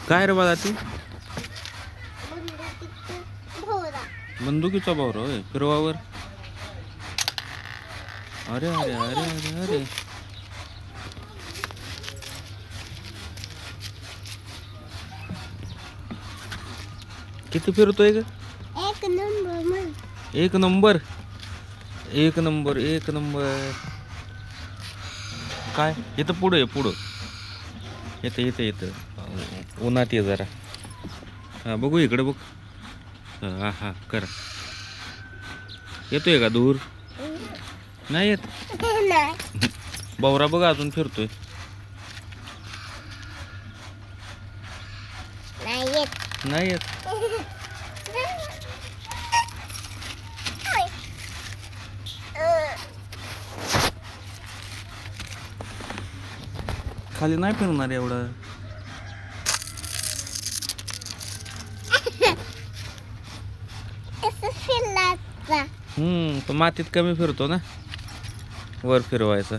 काय रे बाळा ती? बंदुकीचा भोवरा. बंदुकीचा भाऊ होय, फिरवावर. अरे अरे अरे अरे अरे, किती फिरतोय ग? एक नंबर म्हण. एक नंबर, एक नंबर, एक नंबर. काय इथं पुढं आहे, पुढं येतं येतं येतं. उन्हात ये जरा. हा बघू इकडे बघ. हा हा कर. येतोय का दूर? नाही येत. नाही. बावरा बघ अजून फिरतोय. नाही येत. नाही येत. खाली नाही फिरणार एवढं. असं फिरलाचा. तो मातीत कमी फिरतो ना, वर फिरवायचा.